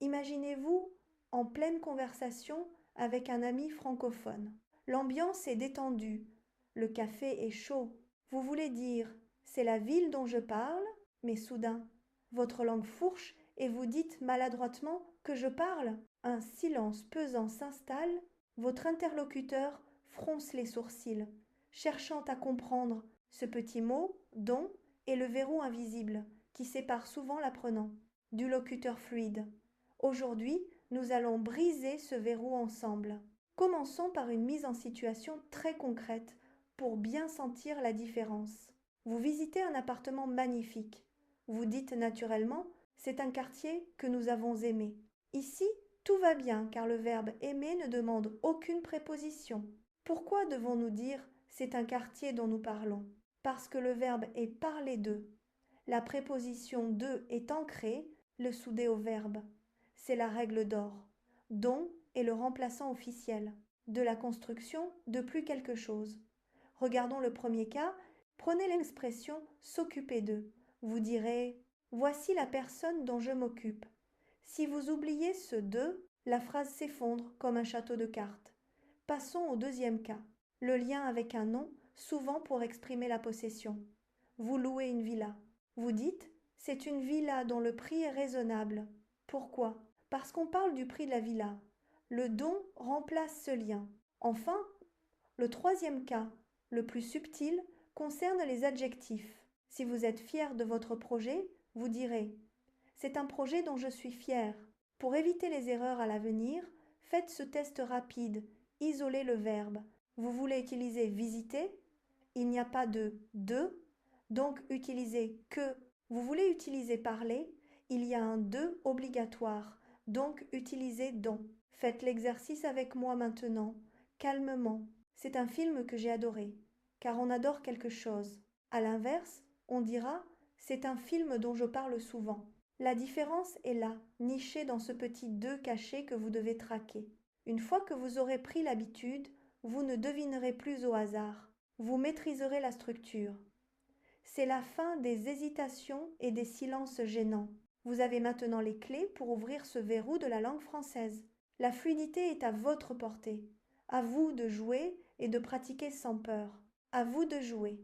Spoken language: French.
Imaginez-vous en pleine conversation avec un ami francophone. L'ambiance est détendue, le café est chaud. Vous voulez dire c'est la ville dont je parle, mais soudain, votre langue fourche et vous dites maladroitement que je parle. Un silence pesant s'installe, votre interlocuteur fronce les sourcils, cherchant à comprendre ce petit mot, dont, est le verrou invisible qui sépare souvent l'apprenant du locuteur fluide. Aujourd'hui, nous allons briser ce verrou ensemble. Commençons par une mise en situation très concrète pour bien sentir la différence. Vous visitez un appartement magnifique. Vous dites naturellement, c'est un quartier que nous avons aimé. Ici, tout va bien car le verbe aimer ne demande aucune préposition. Pourquoi devons-nous dire c'est un quartier dont nous parlons? Parce que le verbe est parler de. La préposition de est ancrée, le soudé au verbe. C'est la règle d'or. Dont est le remplaçant officiel. De la construction, de plus quelque chose. Regardons le premier cas. Prenez l'expression s'occuper de. Vous direz voici la personne dont je m'occupe. Si vous oubliez ce de, la phrase s'effondre comme un château de cartes. Passons au deuxième cas. Le lien avec un nom, souvent pour exprimer la possession. Vous louez une villa. Vous dites c'est une villa dont le prix est raisonnable. Pourquoi? Parce qu'on parle du prix de la villa. Le don remplace ce lien. Enfin, le troisième cas, le plus subtil, concerne les adjectifs. Si vous êtes fier de votre projet, vous direz c'est un projet dont je suis fier. Pour éviter les erreurs à l'avenir, faites ce test rapide. Isolez le verbe. Vous voulez utiliser visiter? Il n'y a pas de, donc utilisez que. Vous voulez utiliser parler? Il y a un de obligatoire, donc utilisez dont. Faites l'exercice avec moi maintenant, calmement. C'est un film que j'ai adoré, car on adore quelque chose. À l'inverse, on dira c'est un film dont je parle souvent. La différence est là, nichée dans ce petit de caché que vous devez traquer. Une fois que vous aurez pris l'habitude, vous ne devinerez plus au hasard. Vous maîtriserez la structure. C'est la fin des hésitations et des silences gênants. Vous avez maintenant les clés pour ouvrir ce verrou de la langue française. La fluidité est à votre portée. À vous de jouer et de pratiquer sans peur. À vous de jouer.